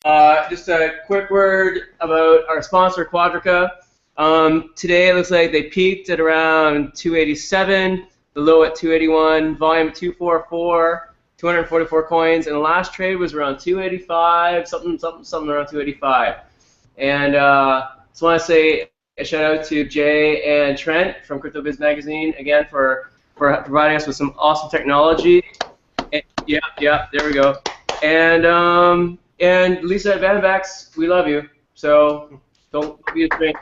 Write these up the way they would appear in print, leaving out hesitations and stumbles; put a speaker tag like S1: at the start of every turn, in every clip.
S1: Just a quick word about our sponsor, Quadrica. Today it looks like they peaked at around 287, the low at 281, volume 244, 244 coins, and the last trade was around 285, something around 285. And just want to say a shout out to Jay and Trent from CryptoBiz Magazine again for providing us with some awesome technology. And, yeah, there we go. And Lisa at Vanvax, we love you. So don't be a stranger.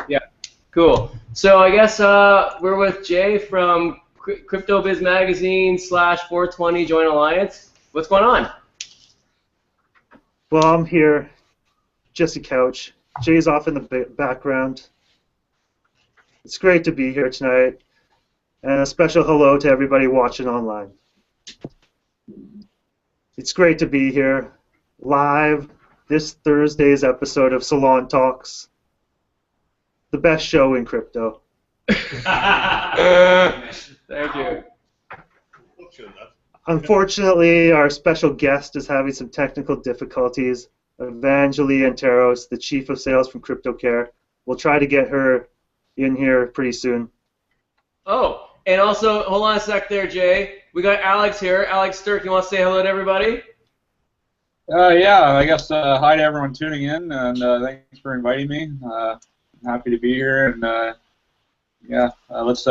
S1: Yeah, cool. So I guess we're with Jay from CryptoBiz Magazine /420 Joint Alliance. What's going on?
S2: Well, I'm here. Jesse Couch. Jay's off in the background. It's great to be here tonight. And a special hello to everybody watching online. It's great to be here live this Thursday's episode of Salon Talks, the best show in crypto.
S1: Thank you.
S2: Unfortunately, our special guest is having some technical difficulties. Evangeli Anteros, the chief of sales from CryptoCare. We'll try to get her in here pretty soon.
S1: Oh, and also, hold on a sec there, Jay. We got Alex here. Alex Sturck, you want to say hello to everybody?
S3: Yeah, I guess hi to everyone tuning in, and thanks for inviting me. I'm happy to be here, and yeah, let's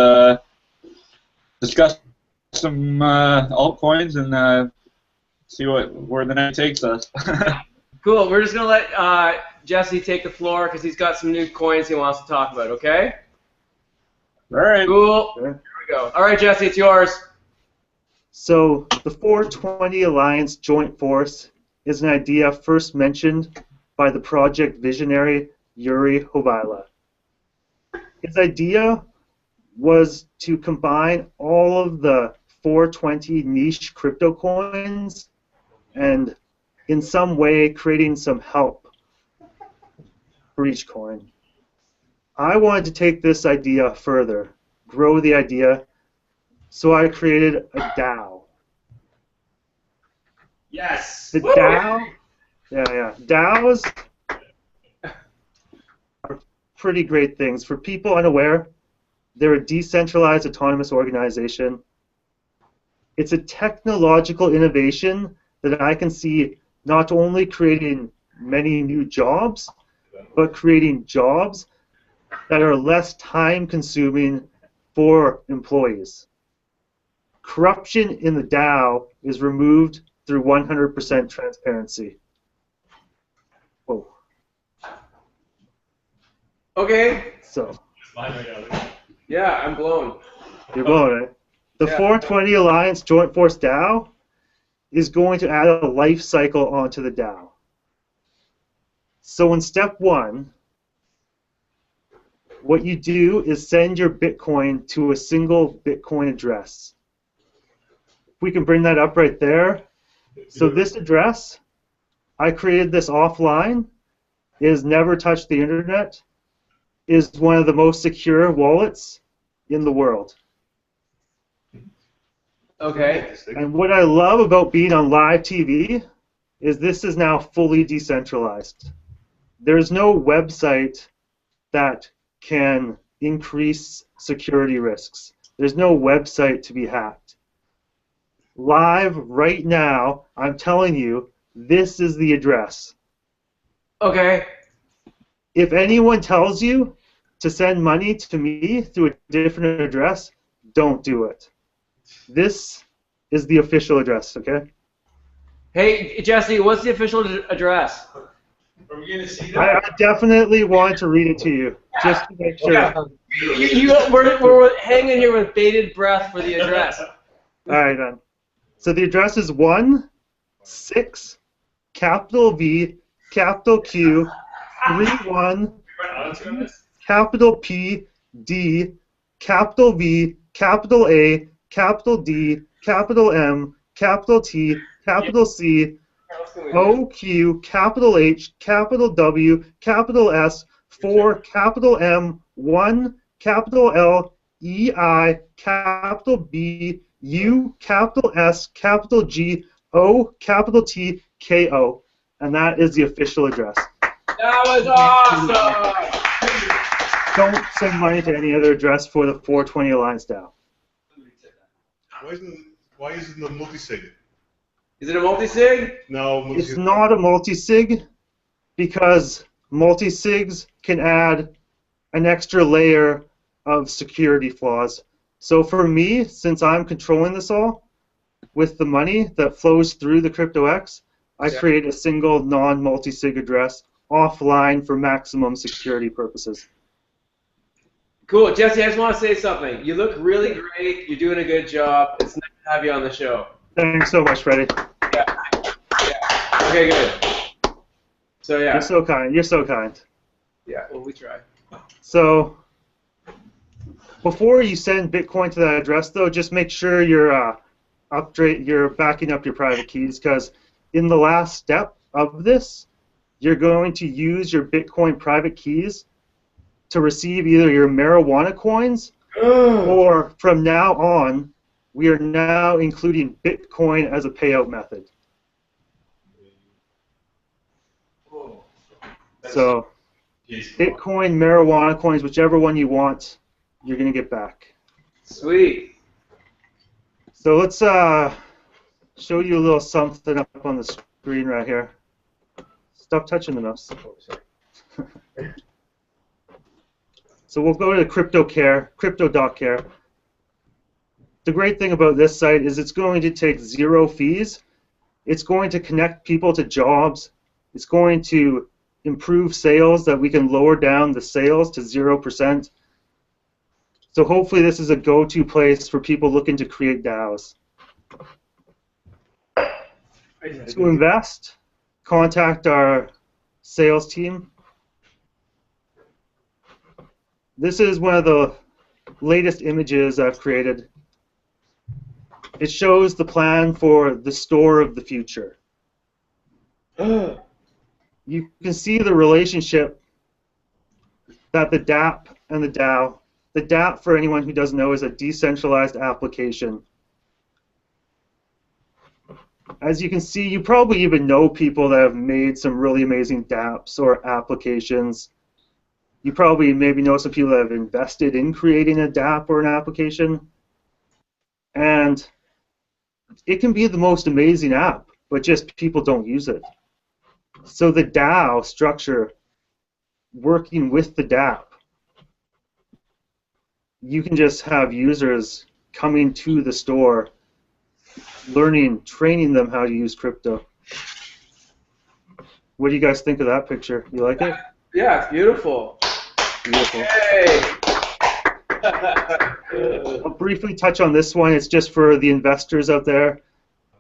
S3: discuss some altcoins and see where the night takes us.
S1: Cool. We're just going to let Jesse take the floor because he's got some new coins he wants to talk about, okay?
S3: All right.
S1: Cool.
S2: Okay.
S1: Here we go. All right, Jesse, it's yours.
S2: So the 420 Alliance Joint Force is an idea first mentioned by the project visionary Jyri Hovila. His idea was to combine all of the 420 niche crypto coins and in some way creating some help for each coin. I wanted to take this idea further, grow the idea, so I created a DAO.
S1: Yes.
S2: The DAO, DAOs are pretty great things. For people unaware, they're a decentralized autonomous organization. It's a technological innovation that I can see not only creating many new jobs, but creating jobs that are less time-consuming for employees. Corruption in the DAO is removed through 100% transparency. Whoa.
S1: Okay.
S2: So.
S1: Yeah, I'm blown.
S2: You're blown, right? The 420 Alliance Joint Force DAO is going to add a life cycle onto the DAO. So in step one, what you do is send your Bitcoin to a single Bitcoin address. If we can bring that up right there. So this address, I created this offline, is never touched the internet, is one of the most secure wallets in the world.
S1: Okay.
S2: And what I love about being on live TV is this is now fully decentralized. There's no website that can increase security risks. There's no website to be hacked. Live right now, I'm telling you, this is the address.
S1: Okay.
S2: If anyone tells you to send money to me through a different address, don't do it. This is the official address, okay?
S1: Hey, Jesse, what's the official address?
S3: Are we gonna see that?
S2: I definitely want to read it to you, just to make sure.
S1: Yeah. We're hanging here with bated breath for the address.
S2: All right, then. So the address is 16, capital V, capital Q, 31, capital P, D, capital V, capital A, capital D, capital M, capital T, capital C, O, Q, capital H, capital W, capital S, 4, capital M, 1, capital L, E, I, capital B, U, capital S, capital G, O, capital T, K, O. And that is the official address.
S1: That was awesome!
S2: Don't send money to any other address for the 420 Alliance DAO.
S4: Why isn't it a multi-sig?
S1: Is it a multi-sig?
S4: No,
S2: It's not a multi-sig because multi-sigs can add an extra layer of security flaws. So for me, since I'm controlling this all, with the money that flows through the CryptoX, I create a single non-multi-sig address offline for maximum security purposes.
S1: Cool. Jesse, I just want to say something. You look really great. You're doing a good job. It's nice to have you on the show.
S2: Thanks so much, Freddie.
S1: Yeah. Okay, good. So, yeah.
S2: You're so kind. You're so kind.
S1: Yeah, well, we try.
S2: So, before you send Bitcoin to that address, though, just make sure you're backing up your private keys, because in the last step of this, you're going to use your Bitcoin private keys to receive either your marijuana coins, or from now on, we are now including Bitcoin as a payout method. So, Bitcoin, marijuana coins, whichever one you want, you're going to get back.
S1: Sweet.
S2: So let's show you a little something up on the screen right here. Stop touching the mouse. So we'll go to crypto.care. The great thing about this site is it's going to take 0 fees. It's going to connect people to jobs. It's going to improve sales, that we can lower down the sales to 0%. So hopefully this is a go-to place for people looking to create DAOs. To invest, contact our sales team. This is one of the latest images I've created. It shows the plan for the store of the future. You can see the relationship that the DApp and the DAO. The DApp, for anyone who doesn't know, is a decentralized application. As you can see, you probably even know people that have made some really amazing dApps or applications. You probably maybe know some people that have invested in creating a dApp or an application. And it can be the most amazing app, but just people don't use it. So the DAO structure, working with the dApp, you can just have users coming to the store, learning, training them how to use crypto. What do you guys think of that picture? You like it?
S1: Yeah, it's beautiful.
S2: Beautiful.
S1: Hey.
S2: I'll briefly touch on this one. It's just for the investors out there.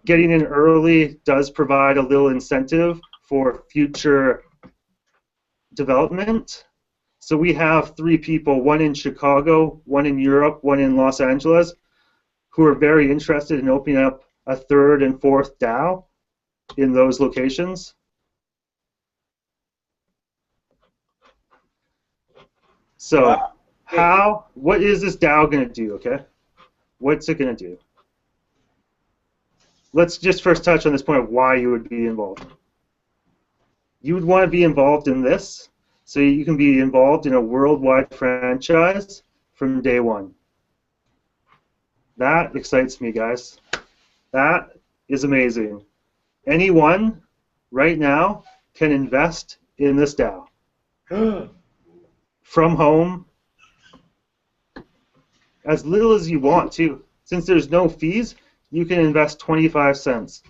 S2: Getting in early does provide a little incentive for future development. So we have 3 people, one in Chicago, one in Europe, one in Los Angeles, who are very interested in opening up a 3rd and 4th DAO in those locations. So what is this DAO going to do, okay? What's it going to do? Let's just first touch on this point of why you would be involved. You would want to be involved in this so you can be involved in a worldwide franchise from day one. That excites me, guys. That is amazing. Anyone right now can invest in this DAO. From home, as little as you want to. Since there's no fees, you can invest 25 cents.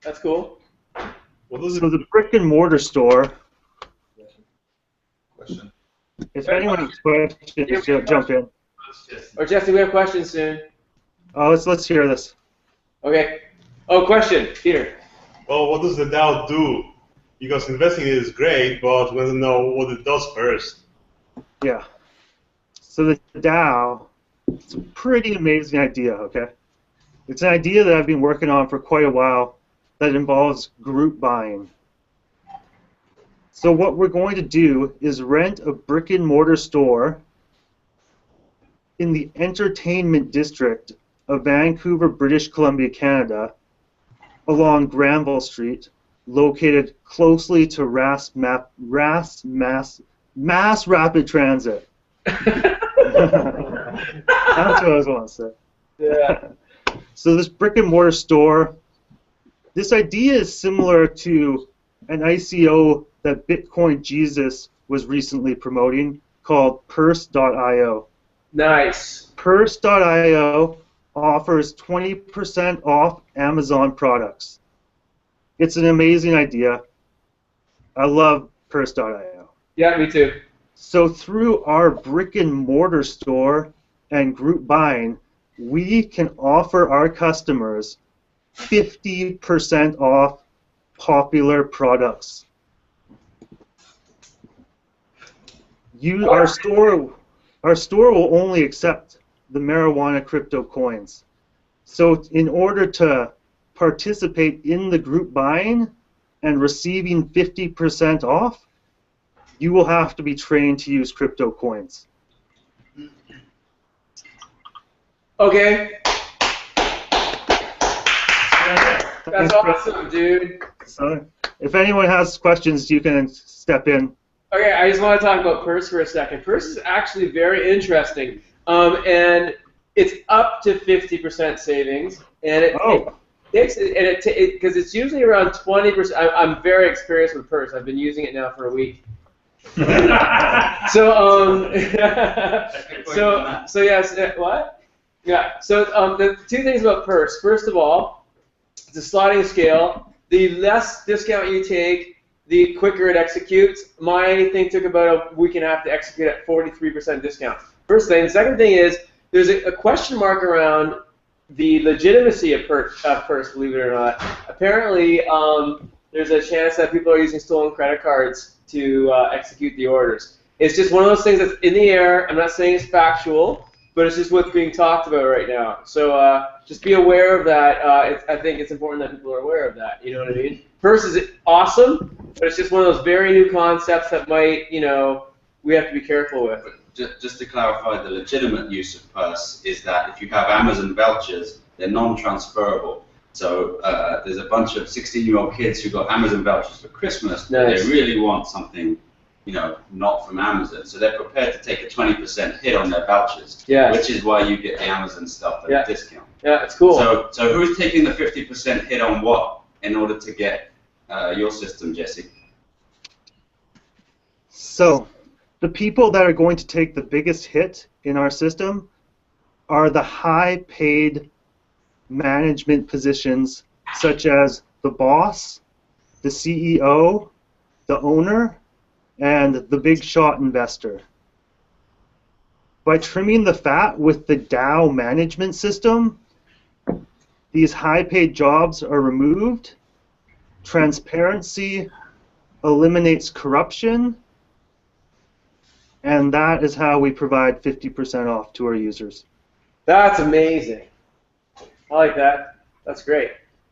S1: That's cool.
S2: So the brick and mortar store,
S4: Question.
S2: if anyone has questions, jump in.
S1: Or Jesse, we have questions soon.
S2: Oh, let's hear this.
S1: Okay. Oh, question, Peter.
S4: Well, what does the DAO do? Because investing is great, but we want to know what it does first.
S2: Yeah. So the DAO, it's a pretty amazing idea, okay? It's an idea that I've been working on for quite a while that involves group buying. So what we're going to do is rent a brick and mortar store in the entertainment district of Vancouver, British Columbia, Canada, along Granville Street, located closely to Mass Rapid Transit. That's what I was want to say.
S1: Yeah.
S2: So this brick and mortar store, this idea is similar to an ICO that Bitcoin Jesus was recently promoting called Purse.io.
S1: Nice.
S2: Purse.io offers 20% off Amazon products. It's an amazing idea. I love Purse.io.
S1: Yeah, me too.
S2: So through our brick and mortar store and group buying, we can offer our customers 50% off popular products. Our store will only accept the marijuana crypto coins. So in order to participate in the group buying and receiving 50% off, you will have to be trained to use crypto coins.
S1: Okay. That's awesome, dude.
S2: So if anyone has questions, you can step in.
S1: Okay, I just want to talk about Purse for a second. Purse is actually very interesting, and it's up to 50% savings, and because it's usually around 20%. I'm very experienced with Purse. I've been using it now for a week. So yes, what? Yeah. So the two things about Purse. First of all, it's a sliding scale. The less discount you take, the quicker it executes. My thing took about a week and a half to execute at 43% discount. First thing. The second thing is there's a question mark around the legitimacy of Purse, believe it or not. Apparently, there's a chance that people are using stolen credit cards to execute the orders. It's just one of those things that's in the air. I'm not saying it's factual, but it's just what's being talked about right now. So just be aware of that. I think it's important that people are aware of that. You know what I mean? Purse is awesome, but it's just one of those very new concepts that might, we have to be careful with.
S5: Just to clarify, the legitimate use of Purse is that if you have Amazon vouchers, they're non-transferable. So there's a bunch of 16-year-old kids who got Amazon vouchers for Christmas, but
S1: Nice.
S5: they really want something, not from Amazon. So they're prepared to take a 20% hit on their vouchers,
S1: Yes.
S5: which is why you get the Amazon stuff at a discount.
S1: Yeah, it's cool.
S5: So who's taking the 50% hit on what in order to get your system, Jesse?
S2: So the people that are going to take the biggest hit in our system are the high-paid management positions such as the boss, the CEO, the owner, and the big shot investor. By trimming the fat with the DAO management system, these high-paid jobs are removed, transparency eliminates corruption, and that is how we provide 50% off to our users.
S1: That's amazing. I like that. That's great.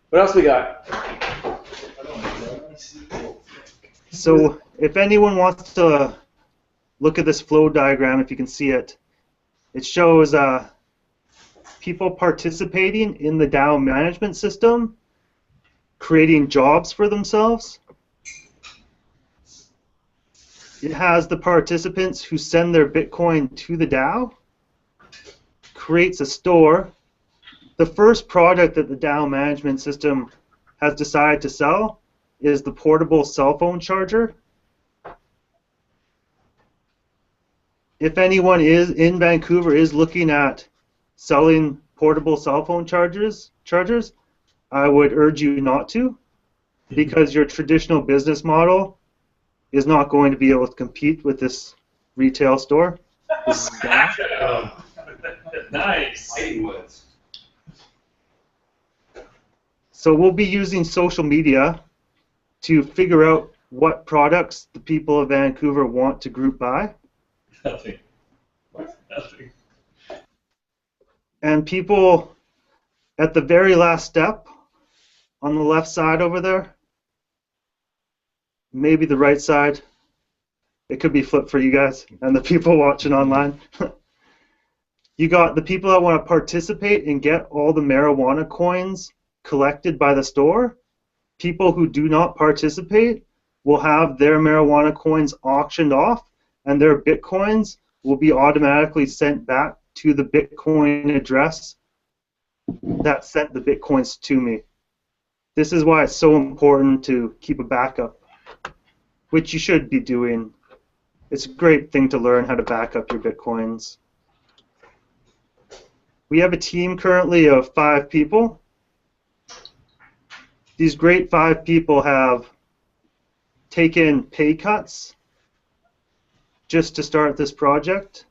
S1: What else we got?
S2: So if anyone wants to look at this flow diagram, if you can see it, it shows people participating in the DAO management system, creating jobs for themselves. It has the participants who send their Bitcoin to the DAO, creates a store. The first product that the DAO management system has decided to sell is the portable cell phone charger. If anyone in Vancouver is looking at selling portable cell phone chargers, I would urge you not to, because your traditional business model is not going to be able to compete with this retail store. This is DAO.
S1: Nice.
S5: Fighting words.
S2: So we'll be using social media to figure out what products the people of Vancouver want to group buy.
S6: Nothing. Nothing.
S2: And people at the very last step on the left side over there, maybe the right side, it could be flipped for you guys and the people watching online. You got the people that want to participate and get all the marijuana coins collected by the store, people who do not participate will have their marijuana coins auctioned off, and their Bitcoins will be automatically sent back to the Bitcoin address that sent the Bitcoins to me. This is why it's so important to keep a backup, which you should be doing. It's a great thing to learn how to back up your Bitcoins. We have a team currently of 5 people. These great 5 people have taken pay cuts just to start this project.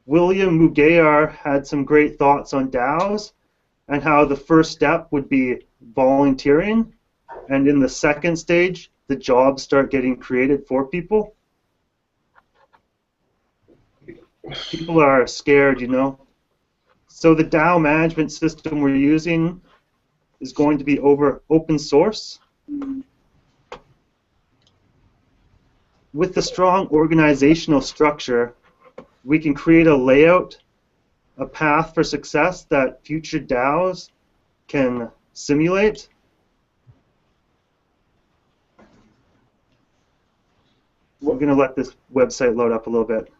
S2: William Mugayar had some great thoughts on DAOs and how the first step would be volunteering, and in the second stage, the jobs start getting created for people. People are scared, you know. So the DAO management system we're using is going to be over open source. With the strong organizational structure, we can create a layout, a path for success that future DAOs can simulate. We're going to let this website load up a little bit.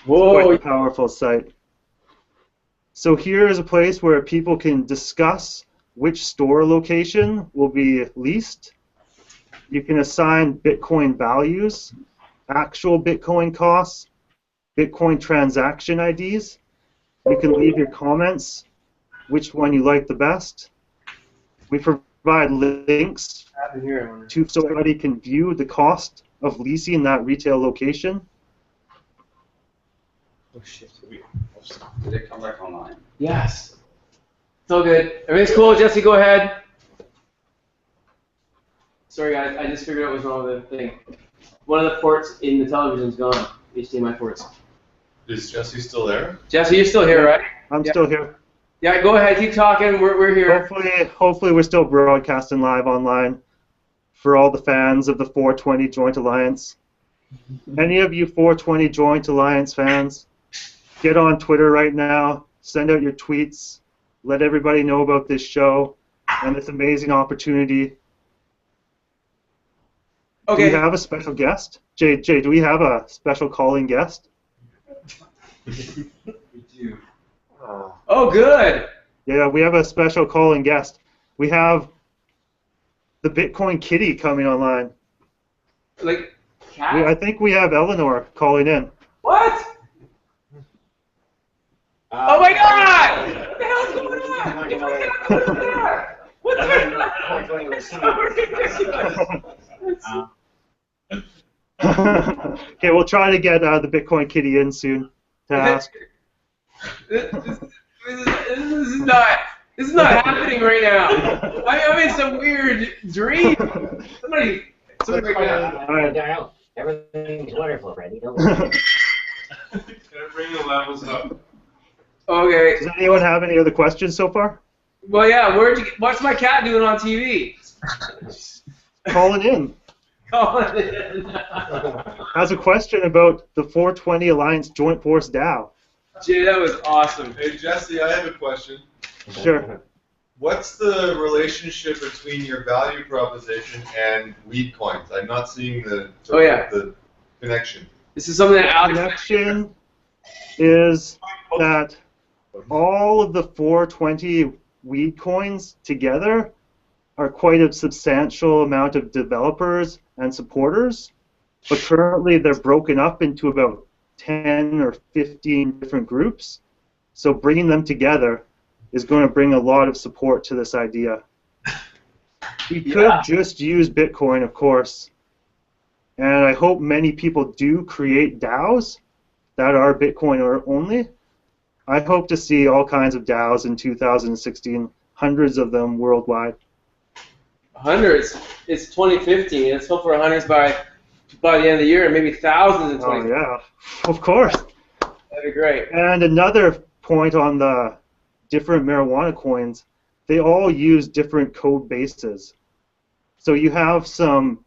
S1: Whoa!
S2: It's quite a powerful site. So here is a place where people can discuss which store location will be leased. You can assign Bitcoin values, actual Bitcoin costs, Bitcoin transaction IDs. You can leave your comments, which one you like the best. We provide links to so everybody can view the cost of leasing that retail location.
S1: Oh shit.
S5: Did it come back online?
S1: Yes. It's all good. Everything's cool. Jesse, go ahead. Sorry, guys. I just figured out what's wrong with the thing. One of the ports in the television's gone. HDMI ports.
S6: Is Jesse still there?
S1: Jesse, you're still here, right?
S2: I'm still here.
S1: Yeah, go ahead. Keep talking. We're here.
S2: Hopefully we're still broadcasting live online for all the fans of the 420 Joint Alliance. Any of you 420 Joint Alliance fans, get on Twitter right now, send out your tweets, let everybody know about this show and this amazing opportunity.
S1: Okay.
S2: Do we have a special guest? Jay, do we have a special calling guest?
S5: We do.
S1: Oh, good.
S2: Yeah, we have a special calling guest. We have the Bitcoin Kitty coming online.
S1: Like, cat?
S2: I think we have Eleanor calling in.
S1: What? Oh my God! What the hell's going on? What's going on? So ridiculous.
S2: Okay, we'll try to get the Bitcoin Kitty in soon to ask.
S1: This is not happening right now. I'm in some weird dream. Somebody right now.
S2: All right.
S7: Everything's wonderful, Freddie. Don't worry.
S6: Can I bring the levels up?
S1: Okay.
S2: Does anyone have any other questions so far?
S1: Well, yeah. What's my cat doing on TV?
S2: Calling in.
S1: Calling in.
S2: Has a question about the 420 Alliance Joint Force DAO.
S1: Jay, that was awesome.
S6: Hey Jesse, I have a question.
S2: Sure.
S6: What's the relationship between your value proposition and weed coins? I'm not seeing the connection.
S1: This is something that
S2: The
S1: Alex.
S2: connection is that all of the 420 weed coins together are quite a substantial amount of developers and supporters, but currently they're broken up into about 10 or 15 different groups. So bringing them together is going to bring a lot of support to this idea. We could just use Bitcoin, of course, and I hope many people do create DAOs that are Bitcoin or only. I hope to see all kinds of DAOs in 2016, hundreds of them worldwide.
S1: Hundreds. It's 2015. Let's hope for hundreds by the end of the year, and maybe thousands in 2015.
S2: Oh yeah, of course.
S1: That'd be great.
S2: And another point on the different marijuana coins, they all use different code bases. So you have some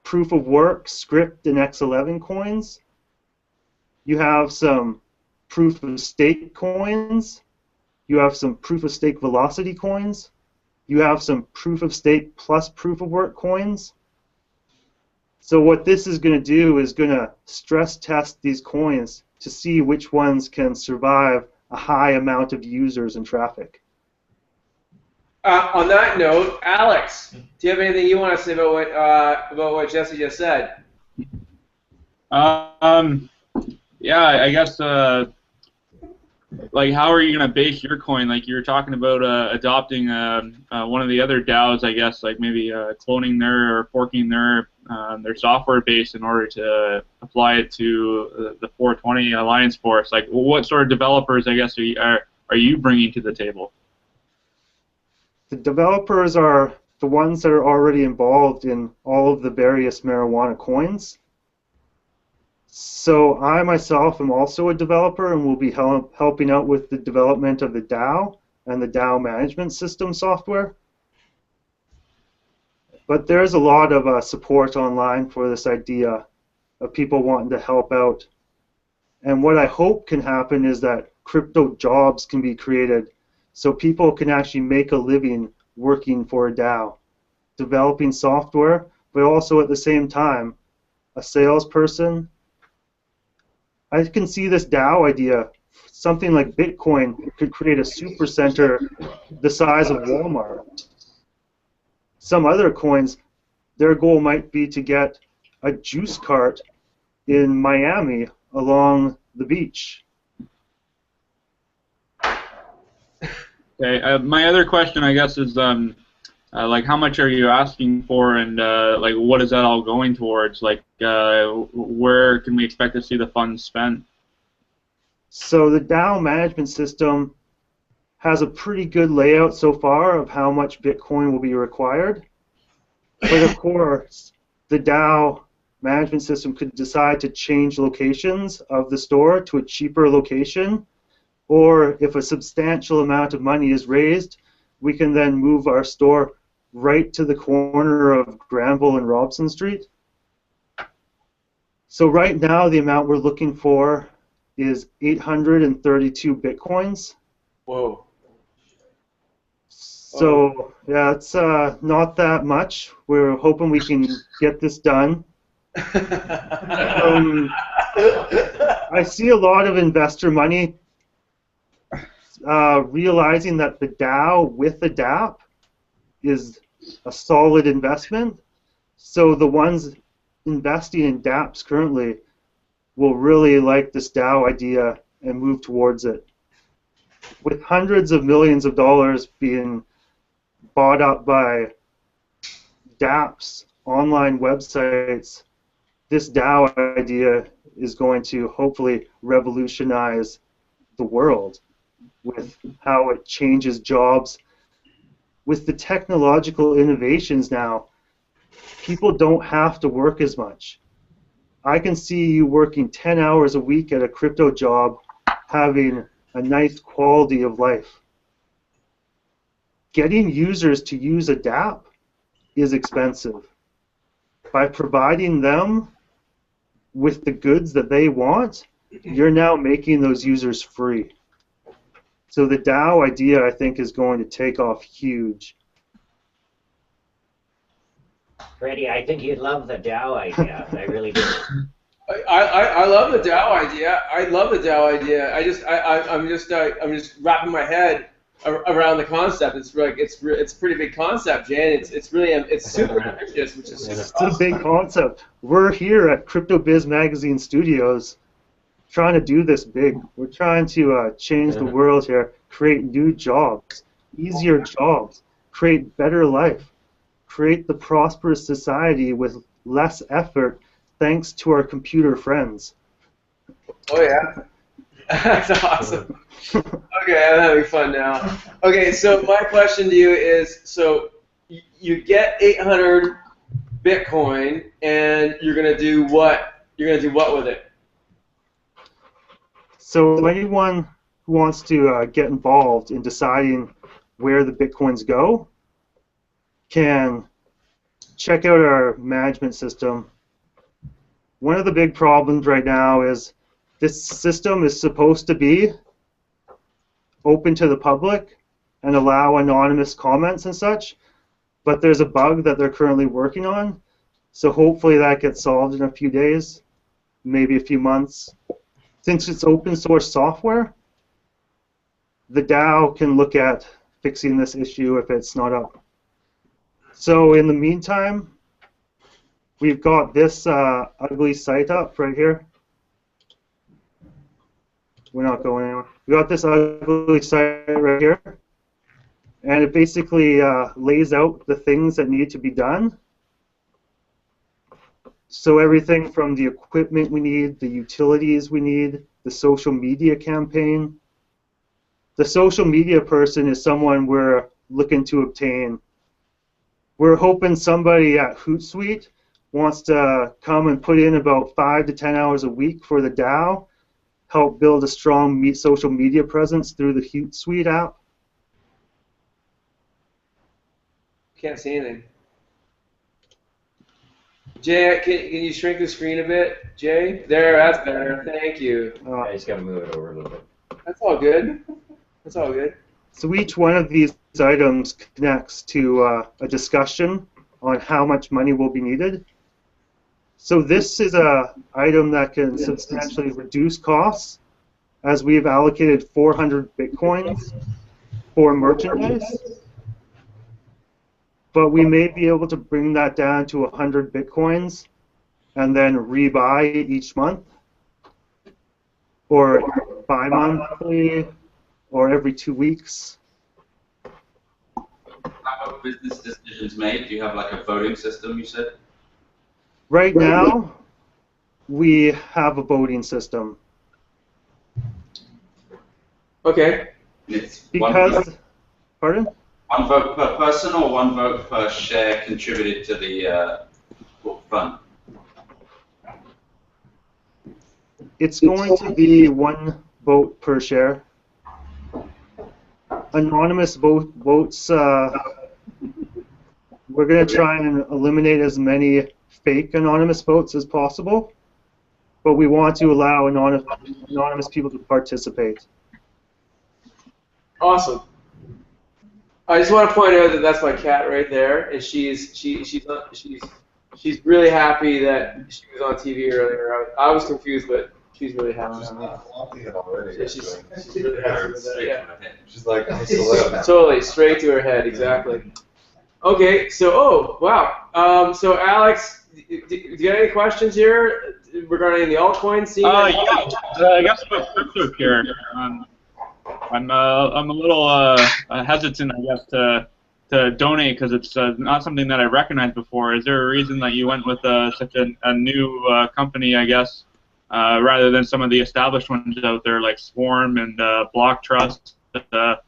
S2: proof of work, script, and X11 coins. You have some proof of stake coins. You have some proof of stake velocity coins. you have some proof of stake plus proof of work coins. So what this is going to do is going to stress test these coins to see which ones can survive a high amount of users and traffic.
S1: On that note, Alex, do you have anything you want to say about what Jesse just said?
S3: Yeah, I guess. Like, how are you going to base your coin? Like, you were talking about adopting one of the other DAOs, I guess, like maybe cloning their or forking their software base in order to apply it to the 420 Alliance Force. Like, what sort of developers, I guess, are you bringing to the table?
S2: The developers are the ones that are already involved in all of the various marijuana coins. So I myself am also a developer and will be helping out with the development of the DAO and the DAO management system software. But there's a lot of support online for this idea of people wanting to help out. And what I hope can happen is that crypto jobs can be created so people can actually make a living working for a DAO, developing software, but also at the same time, a salesperson. I can see this DAO idea, something like Bitcoin could create a supercenter the size of Walmart. Some other coins, their goal might be to get a juice cart in Miami along the beach.
S3: Okay. My other question, I guess, is like, how much are you asking for, and like, what is that all going towards? Like, where can we expect to see the funds spent?
S2: So the DAO management system has a pretty good layout so far of how much Bitcoin will be required. But of course, the DAO management system could decide to change locations of the store to a cheaper location, or if a substantial amount of money is raised, we can then move our store right to the corner of Granville and Robson Street. So right now, the amount we're looking for is 832 Bitcoins.
S1: Whoa.
S2: So yeah, it's not that much. We're hoping we can get this done. I see a lot of investor money realizing that the DAO with the DApp is a solid investment. So the ones investing in DApps currently will really like this DAO idea and move towards it. With hundreds of millions of dollars being bought up by DApps, online websites, this DAO idea is going to hopefully revolutionize the world with how it changes jobs. With the technological innovations now, people don't have to work as much. I can see you working 10 hours a week at a crypto job, having a nice quality of life. Getting users to use a DApp is expensive. By providing them with the goods that they want, you're now making those users free. So the DAO idea, I think, is going to take off huge.
S7: Freddie, I think you'd love the DAO idea. I really do.
S1: I love the DAO idea. I love the DAO idea. I'm just wrapping my head around the concept. It's like it's a pretty big concept, Jan. It's super ambitious, which is
S2: It's a big concept. We're here at CryptoBiz Magazine Studios trying to do this big. We're trying to change the world here, create new jobs, easier jobs, create better life, create the prosperous society with less effort thanks to our computer friends.
S1: Oh yeah, that's awesome. Okay, I'm having fun now. Okay, so my question to you is: so you get 800 Bitcoin, and you're gonna do what? You're gonna do what with it?
S2: So anyone who wants to get involved in deciding where the Bitcoins go can check out our management system. One of the big problems right now is this system is supposed to be open to the public, and allow anonymous comments and such, but there's a bug that they're currently working on, so hopefully that gets solved in a few days, maybe a few months. Since it's open source software, the DAO can look at fixing this issue if it's not up. So in the meantime, we've got this ugly site up right here. We're not going anywhere. We got this ugly site right here, and it basically lays out the things that need to be done. So everything from the equipment we need, the utilities we need, the social media campaign. The social media person is someone we're looking to obtain. We're hoping somebody at Hootsuite wants to come and put in about 5 to 10 hours a week for the DAO, help build a strong social media presence through the Hootsuite app.
S1: Can't see anything. Jay, can you shrink the screen a bit? Jay? There, that's better. Thank you.
S7: I just got to move it over a little bit.
S1: That's all good. That's all good.
S2: So each one of these items connects to a discussion on how much money will be needed. So this is an item that can substantially reduce costs, as we've allocated 400 Bitcoins for merchandise. But we may be able to bring that down to 100 Bitcoins and then rebuy each month, or bi-monthly, or every 2 weeks.
S5: How are business decisions made? Do you have like a voting system, you said?
S2: Right now, we have a voting system.
S1: Okay.
S5: It's
S2: Because, pardon?
S5: one vote per person or one vote per share contributed to the fund?
S2: It's going to be one vote per share. Anonymous votes, we're going to try and eliminate as many fake anonymous votes as possible, but we want to allow anonymous people to participate.
S1: Awesome. I just want to point out that that's my cat right there, and she's really happy that she was on TV earlier. I was confused, but she's really happy.
S6: She's not wanting it already.
S1: Yeah, she's really happy with that. Yeah.
S6: She's like, I'm a celeb.
S1: Totally, straight to her head, exactly. Okay, so so Alex, do you have any questions here regarding the altcoin scene?
S3: Yeah, I guess about crypto here. I'm a little hesitant, I guess, to donate because it's not something that I recognized before. Is there a reason that you went with such a new company, I guess, rather than some of the established ones out there like Swarm and Block Trust that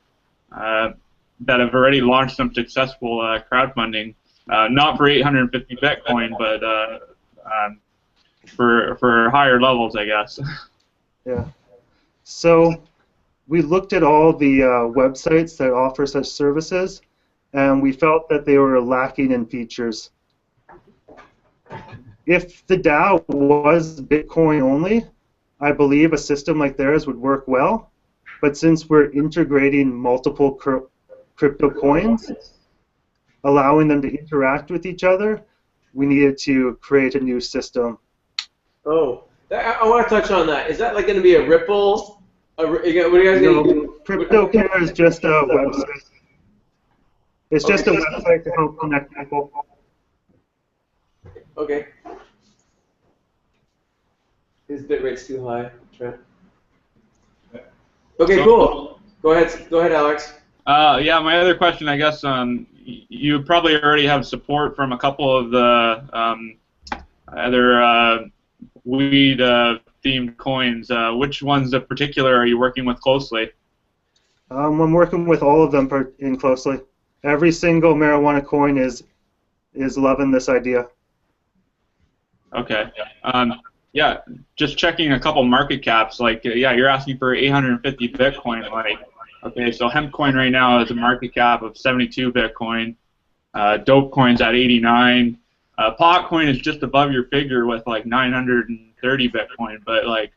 S3: have already launched some successful crowdfunding? Not for 850 Bitcoin, but for higher levels, I guess.
S2: Yeah. So we looked at all the websites that offer such services, and we felt that they were lacking in features. If the DAO was Bitcoin only, I believe a system like theirs would work well, but since we're integrating multiple crypto coins, allowing them to interact with each other, we needed to create a new system.
S1: Oh, I want to touch on that. Is that like going to be a Ripple? What are you guys going to
S2: CryptoCare is just a website. It's just a website to help connect people.
S1: Okay. His bit rate's too high, Trent. Okay, cool. Go ahead, Alex.
S3: Yeah, my other question, I guess, you probably already have support from a couple of the other weed-themed coins. Which ones in particular are you working with closely?
S2: I'm working with all of them in closely. Every single marijuana coin is loving this idea.
S3: Okay. Yeah, just checking a couple market caps. Like, yeah, you're asking for 850 Bitcoin. Like, okay, so Hempcoin right now has a market cap of 72 Bitcoin. Dopecoin's at 89. PotCoin is just above your figure with like 930 Bitcoin. But like,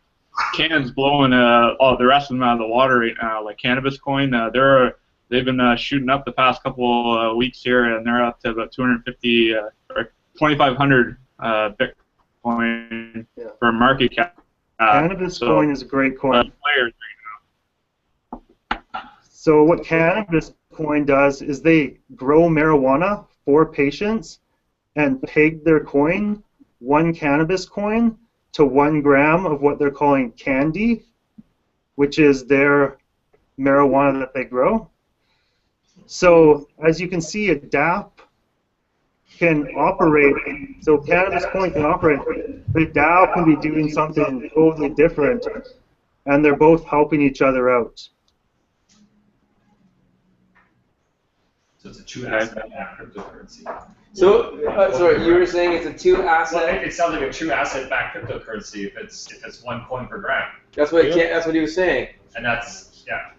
S3: Can's blowing all the rest of them out of the water right now. Like Cannabis Coin, they're they've been shooting up the past couple weeks here, and they're up to about 250 or 2,500 Bitcoin for market cap.
S2: Cannabis coin is a great coin. So what Cannabis coin does is they grow marijuana for patients and peg their coin, one cannabis coin, to 1 gram of what they're calling candy, which is their marijuana that they grow. So as you can see, a DApp can operate, so Cannabis coin can operate, but a DAO can be doing something totally different, and they're both helping each other out.
S8: So it's a 2-asset cryptocurrency.
S1: So, sorry, you were saying it's a 2-asset?
S8: Well, it sounds like a true asset-backed cryptocurrency if it's 1 coin per gram.
S1: That's what he was saying.
S8: And that's, yeah.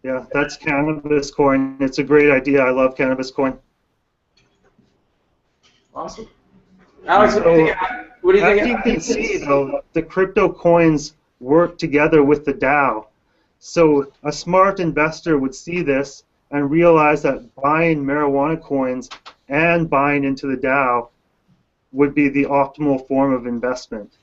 S2: Yeah, that's Cannabis coin. It's a great idea. I love Cannabis coin.
S1: Awesome. Alex, what do you think?
S2: As you can see, though, the crypto coins work together with the DAO. So a smart investor would see this and realize that buying marijuana coins and buying into the DAO would be the optimal form of investment.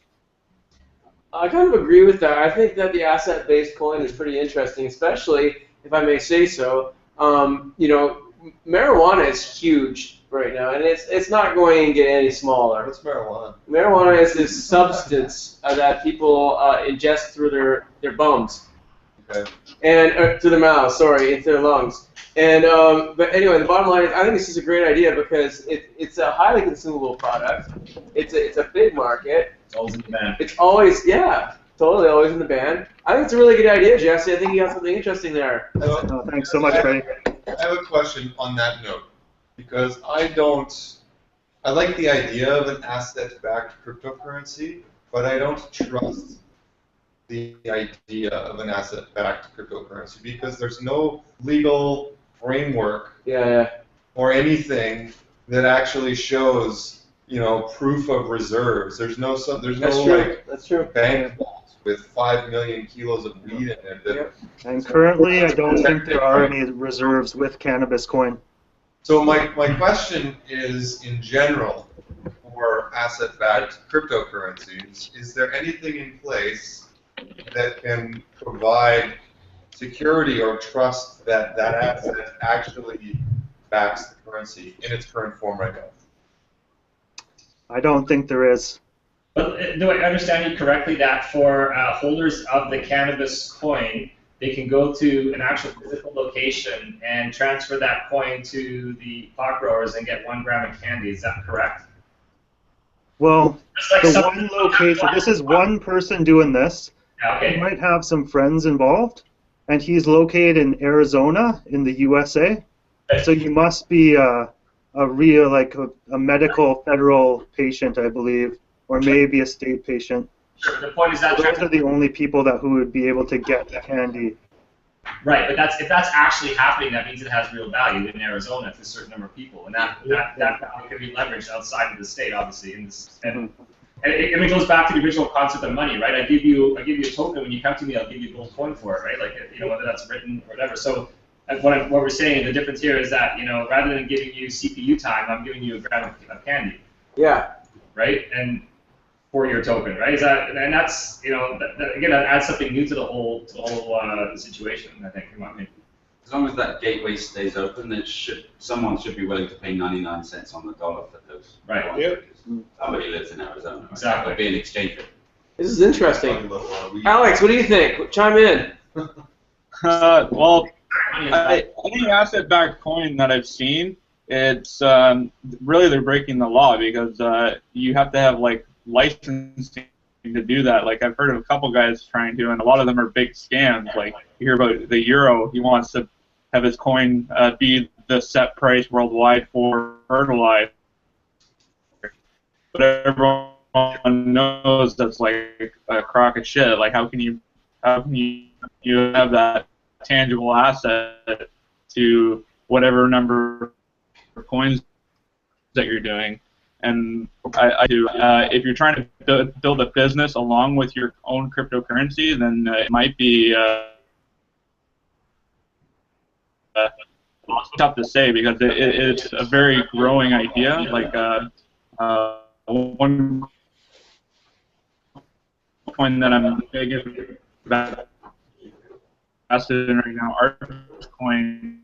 S1: I kind of agree with that. I think that the asset-based coin is pretty interesting, especially, if I may say so. You know, marijuana is huge right now, and it's not going to get any smaller.
S6: What's marijuana?
S1: Marijuana is this substance that people ingest through their bones.
S6: Okay.
S1: And through their mouths, sorry, into their lungs. And but anyway, the bottom line is, I think this is a great idea because it's a highly consumable product. It's a big market.
S8: It's always in demand.
S1: It's always, yeah, totally always in the band. I think it's a really good idea, Jesse. I think you got something interesting there.
S2: Oh, thanks so much, Freddie.
S6: I have a question on that note, because I like the idea of an asset-backed cryptocurrency, but I don't trust the idea of an asset-backed cryptocurrency because there's no legal framework or anything that actually shows, you know, proof of reserves. There's no
S1: That's true.
S6: bank vault with 5 million kilos of weed in it.
S2: And currently, I don't think there are any reserves with Cannabis coin.
S6: So my question is, in general, for asset-backed cryptocurrencies, is there anything in place that can provide security or trust that that asset actually backs the currency in its current form right now?
S2: I don't think there is.
S8: But do I understand you correctly that for holders of the Cannabis coin, they can go to an actual physical location and transfer that coin to the pot growers and get 1 gram of candy? Is that correct?
S2: Well, the one location, this is one person doing this.
S8: Okay.
S2: He might have some friends involved, and he's located in Arizona in the USA. So you must be a real, like a medical federal patient, I believe, or maybe a state patient.
S8: Sure. The point is that
S2: Those are the only people who would be able to get the candy.
S8: right, but if that's actually happening, that means it has real value in Arizona to a certain number of people, and that value can be leveraged outside of the state, obviously. And it goes back to the original concept of money, right? I give you a token when you come to me. I'll give you a gold coin for it, right? Like, you know, whether that's written or whatever. So what we're saying, the difference here is that, you know, rather than giving you CPU time, I'm giving you a gram of candy.
S1: Yeah.
S8: Right? And for your token, right? And that's, you know, again, that adds something new to the whole situation, I think, in my opinion.
S5: As long as that gateway stays open, someone should be willing to pay 99 cents on the dollar for those.
S8: Right.
S4: Yep.
S5: Somebody lives in Arizona.
S8: Exactly.
S5: It'll be an exchange rate.
S1: This is interesting. Alex, what do you think? Chime in.
S3: Well, any asset-backed coin that I've seen, it's really they're breaking the law because you have to have like licensing to do that. Like I've heard of a couple guys trying to, and a lot of them are big scams. Like you hear about the euro, he wants to have his coin be the set price worldwide for fertilizer, but everyone knows that's like a crock of shit. Like how can you have that tangible asset to whatever number of coins that you're doing? And I do. If you're trying to build a business along with your own cryptocurrency, then it might be it's tough to say because it's a very growing idea. Like one coin that I'm big invested in right now, ArtCoin.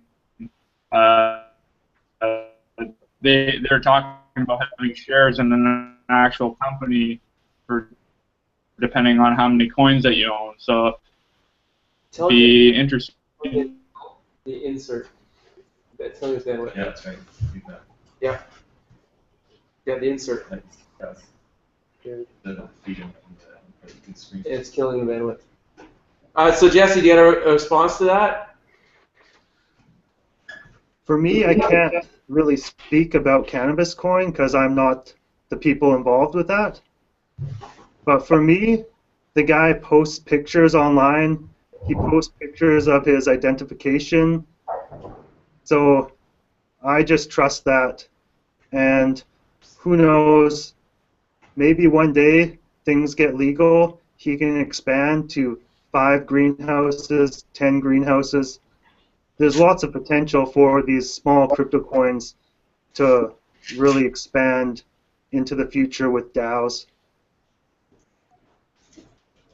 S3: They're talking about having shares in an actual company for depending on how many coins that you own. So it'd be interesting.
S1: The insert. Tell me what.
S6: Yeah, that's right.
S1: Yeah. Yeah, the insert.
S6: That's the feeding the screen.
S1: It's killing the bandwidth. So Jesse, do you have a response to that?
S2: For me, I can't really speak about Cannabis Coin because I'm not the people involved with that. But for me, the guy posts pictures online. He posts pictures of his identification. So I just trust that. And who knows, maybe one day things get legal. He can expand to 5 greenhouses, 10 greenhouses. There's lots of potential for these small crypto coins to really expand into the future with DAOs.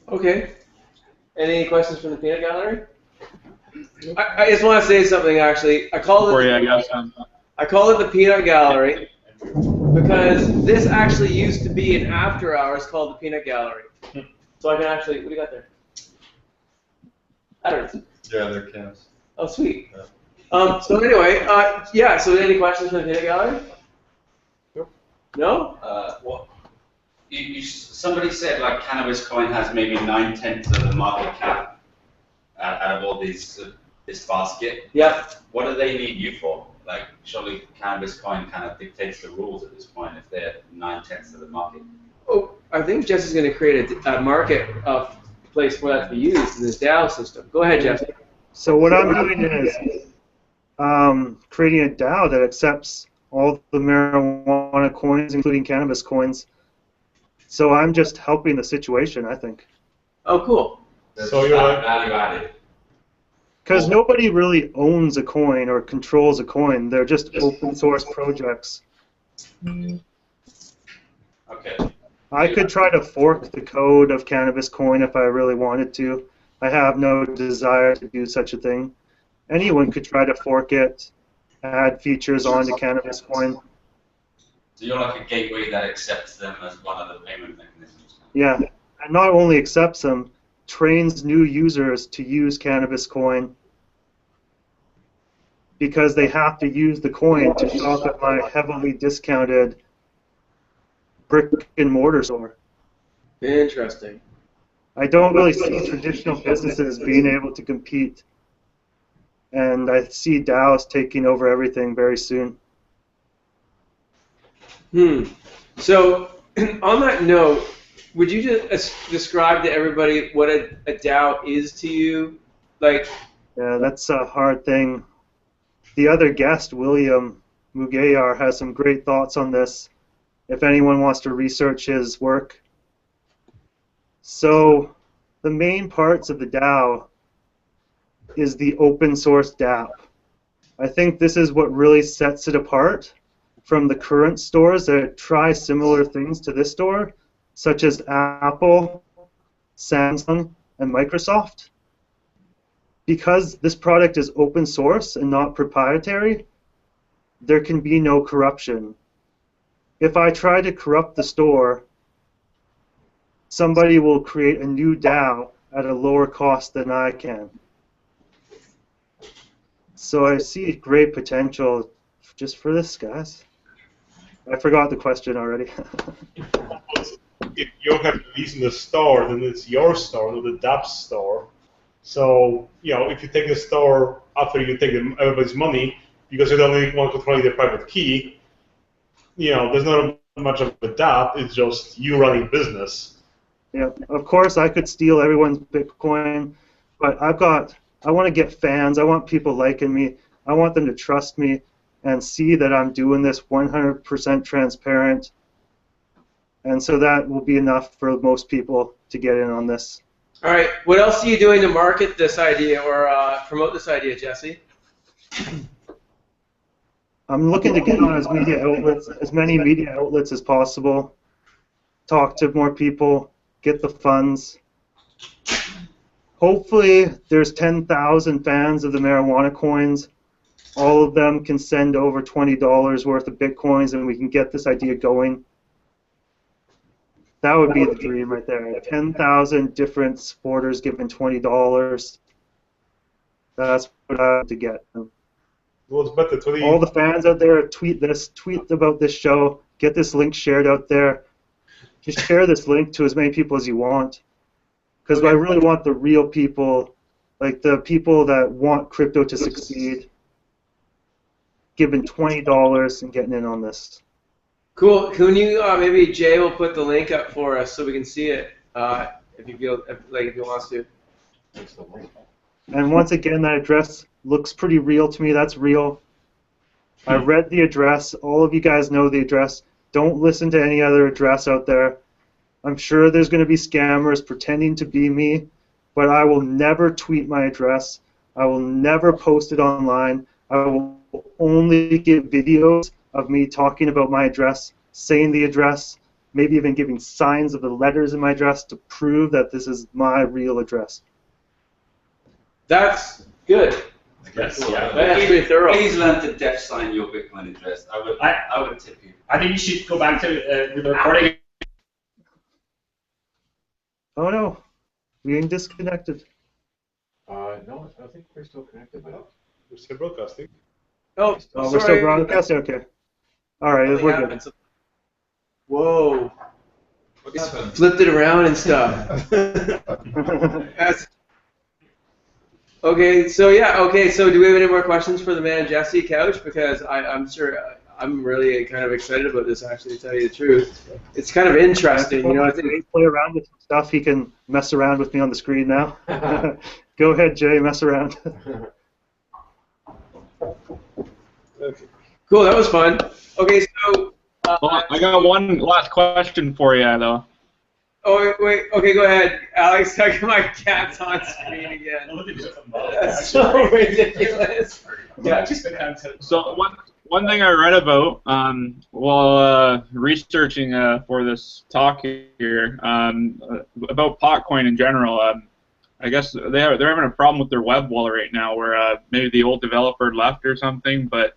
S1: Okay. Any questions from the peanut gallery? I just want to say something actually. I call it the peanut gallery because this actually used to be an after hours called the peanut gallery. So I can actually, what do you got there? I don't know.
S6: Yeah, they're cans.
S1: Oh, sweet.
S6: Yeah.
S1: So anyway, yeah, so any questions from the peanut gallery? No?
S5: Well, somebody said like Cannabis Coin has maybe 9/10 of the market cap out of all these this basket.
S1: Yep.
S5: What do they need you for? Like, surely Cannabis Coin kind of dictates the rules at this point if they're 9/10 of the market.
S1: Oh, I think Jesse's going to create a market place for that to be used in this DAO system. Go ahead, Jesse.
S2: So what I'm doing is creating a DAO that accepts all the marijuana coins, including cannabis coins. So I'm just helping the situation, I think.
S1: Oh, cool.
S5: So you're like value added.
S2: Because nobody really owns a coin or controls a coin. They're just open source projects.
S5: Okay.
S2: I could try to fork the code of Cannabis Coin if I really wanted to. I have no desire to do such a thing. Anyone could try to fork it, add features onto Cannabis Coin.
S5: So you're like a gateway that accepts them as one of the payment mechanisms.
S2: Yeah, and not only accepts them, trains new users to use Cannabis Coin because they have to use the coin to shop at my heavily discounted brick and mortar store.
S1: Interesting.
S2: I don't really see traditional businesses being able to compete, and I see DAOs taking over everything very soon.
S1: So, on that note, would you just describe to everybody what a DAO is to you? Like,
S2: yeah, that's a hard thing. The other guest, William Mugayar, has some great thoughts on this, if anyone wants to research his work. So, the main parts of the DAO is the open source DApp. I think this is what really sets it apart from the current stores that try similar things to this store, such as Apple, Samsung, and Microsoft. Because this product is open source and not proprietary, there can be no corruption. If I try to corrupt the store, somebody will create a new DAO at a lower cost than I can. So I see great potential just for this, guys. I forgot the question already.
S4: If you have these in the store, then it's your store, not the DApp's store. So, you know, if you take the store after you take everybody's money, because you're the only one controlling the private key, you know, there's not much of a DApp, it's just you running business.
S2: Yeah, of course I could steal everyone's Bitcoin, but I want to get fans, I want people liking me, I want them to trust me and see that I'm doing this 100% transparent, and so that will be enough for most people to get in on this.
S1: all right, what else are you doing to market this idea or promote this idea, Jesse?
S2: I'm looking to get on as many media outlets as possible. Talk to more people, get the funds. Hopefully, there's 10,000 fans of the marijuana coins. All of them can send over $20 worth of Bitcoins, and we can get this idea going. That would be the dream right there. 10,000 different supporters giving $20. That's what I have to get.
S4: What's better, 20?
S2: All the fans out there, tweet about this show, get this link shared out there. Just share this link to as many people as you want. Because I really want the real people, like the people that want crypto to succeed, giving $20 and getting in on this.
S1: Cool. Can you maybe Jay will put the link up for us so we can see it if he wants to.
S2: And once again, that address looks pretty real to me. That's real. I read the address. All of you guys know the address. Don't listen to any other address out there. I'm sure there's going to be scammers pretending to be me, but I will never tweet my address. I will never post it online. I will only give videos of me talking about my address, saying the address, maybe even giving signs of the letters in my address to prove that this is my real address.
S1: That's good.
S8: Yes, yeah.
S1: That's pretty thorough.
S5: Please learn to def sign your Bitcoin address. I would tip you.
S8: I think you should go back to the recording.
S2: Oh no, we ain't disconnected.
S9: No, I think we're still connected. But
S4: We're still broadcasting.
S1: Oh,
S2: We're still broadcasting? Okay. All right, we're good.
S1: Whoa.
S6: What's happened?
S1: Flipped it around and stuff. That's... Okay, so do we have any more questions for the man Jesse Couch? Because I'm sure I'm really kind of excited about this, actually, to tell you the truth. It's kind of interesting, you know. I think
S2: play around with some stuff. He can mess around with me on the screen now. Go ahead, Jay, mess around.
S1: Okay. Cool, that was fun. Okay, so...
S3: Well, I got one last question for you, though.
S1: Oh, wait, okay, go ahead. Alex, I got my cat's on screen again. That's so ridiculous. Yeah,
S3: So one thing I read about while researching for this talk here about PotCoin in general, I guess they're having a problem with their web wallet right now, where maybe the old developer left or something, but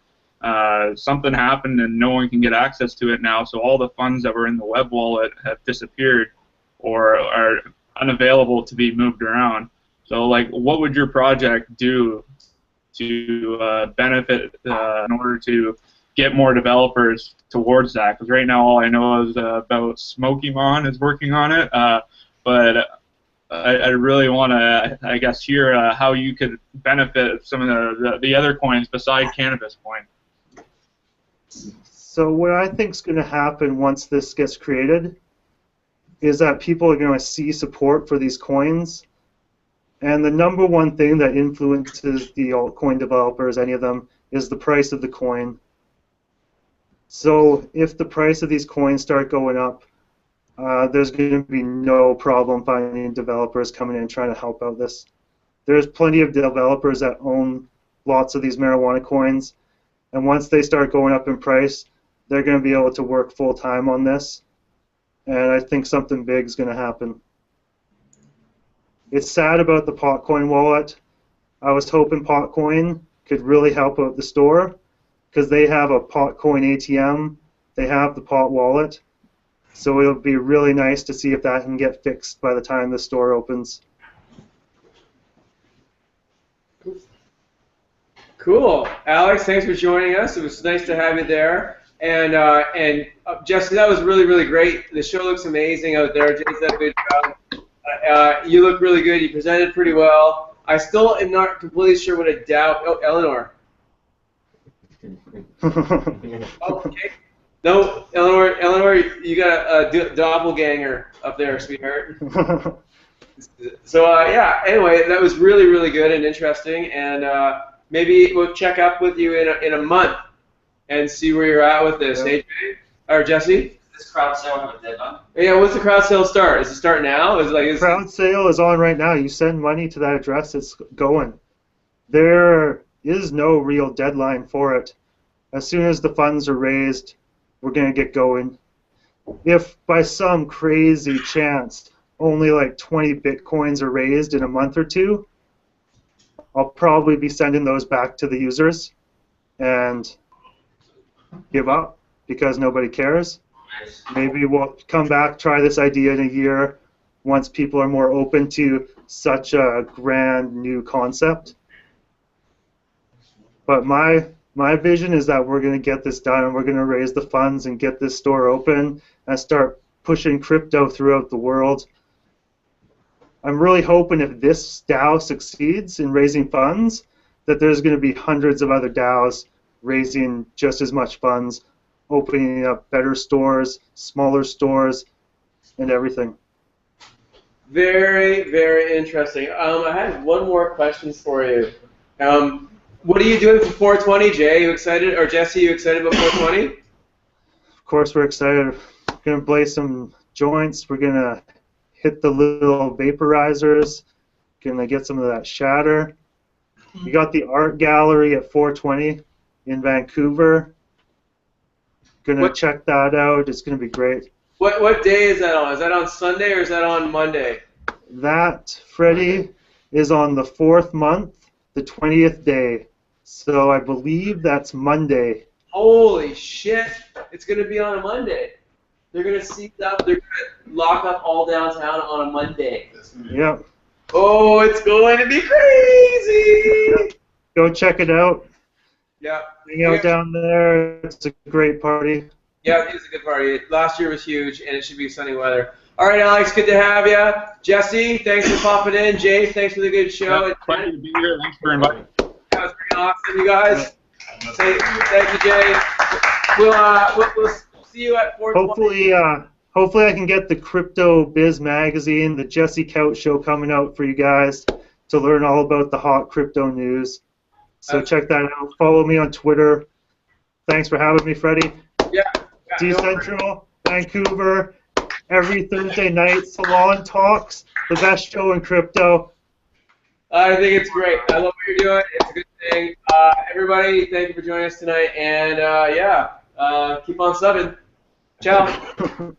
S3: something happened and no one can get access to it now. So all the funds that were in the web wallet have disappeared or are unavailable to be moved around. So, like, what would your project do to benefit in order to get more developers towards that? Because right now all I know is about Smokymon is working on it, but I really want to, I guess, hear how you could benefit some of the other coins beside Cannabis Coin.
S2: So what I think is going to happen once this gets created is that people are going to see support for these coins. And the number one thing that influences the altcoin developers, any of them, is the price of the coin. So if the price of these coins start going up, there's going to be no problem finding developers coming in trying to help out this. There's plenty of developers that own lots of these marijuana coins, and once they start going up in price, they're going to be able to work full-time on this, and I think something big is going to happen. It's sad about the PotCoin wallet. I was hoping PotCoin could really help out the store because they have a PotCoin ATM, they have the Pot wallet, so it'll be really nice to see if that can get fixed by the time the store opens.
S1: Cool. Alex, thanks for joining us. It was nice to have you there. And Jesse, that was really, really great. The show looks amazing out there. Jay's done a good job. You look really good. You presented pretty well. I still am not completely sure what a DAO... Oh, Eleanor. Oh, okay. No, Eleanor, you got a doppelganger up there, sweetheart. So, yeah, anyway, that was really, really good and interesting. And maybe we'll check up with you in a month and see where you're at with this. Yeah. AJ? Or Jesse?
S5: Does this crowd sale have a deadline?
S1: Yeah, what's the crowd sale start? Does it start now?
S2: Crowd sale is on right now. You send money to that address, it's going. They're is no real deadline for it. As soon as the funds are raised, we're going to get going. If by some crazy chance only like 20 Bitcoins are raised in a month or two, I'll probably be sending those back to the users and give up because nobody cares. Maybe we'll come back, try this idea in a year once people are more open to such a grand new concept. But my vision is that we're going to get this done and we're going to raise the funds and get this store open and start pushing crypto throughout the world. I'm really hoping if this DAO succeeds in raising funds, that there's going to be hundreds of other DAOs raising just as much funds, opening up better stores, smaller stores, and everything.
S1: Very, very interesting. I had one more question for you. What are you doing for 420, Jay? You excited, or Jesse? You excited about 420?
S2: Of course, we're excited. We're gonna blaze some joints. We're gonna hit the little vaporizers. Gonna get some of that shatter. We got the art gallery at 420 in Vancouver. Gonna check that out. It's gonna be great.
S1: What day is that on? Is that on Sunday or is that on Monday?
S2: That, Freddie, is on the 4th month, the 20th day. So I believe that's Monday.
S1: Holy shit! It's gonna be on a Monday. They're gonna seize up. They're gonna lock up all downtown on a Monday.
S2: Yep.
S1: Oh, it's going to be crazy!
S2: Go check it out.
S1: Yeah.
S2: Hang out down there. It's a great party.
S1: Yeah, it is a good party. Last year was huge, and it should be sunny weather. All right, Alex, good to have you. Jesse, thanks for popping in. Jay, thanks for the good show.
S3: Yeah, pleasure to be here. Thanks for inviting.
S1: That was pretty awesome, you guys. Thank you, Jay. We'll see you at 420.
S2: Hopefully I can get the Crypto Biz magazine, the Jesse Couch Show coming out for you guys to learn all about the hot crypto news. So check that out. Follow me on Twitter. Thanks for having me, Freddie.
S1: Yeah.
S2: Decentral, Vancouver, every Thursday night, Salon Talks, the best show in crypto.
S1: I think it's great. I love what you're doing. It's a good thing. Everybody, thank you for joining us tonight. And, keep on subbing. Ciao.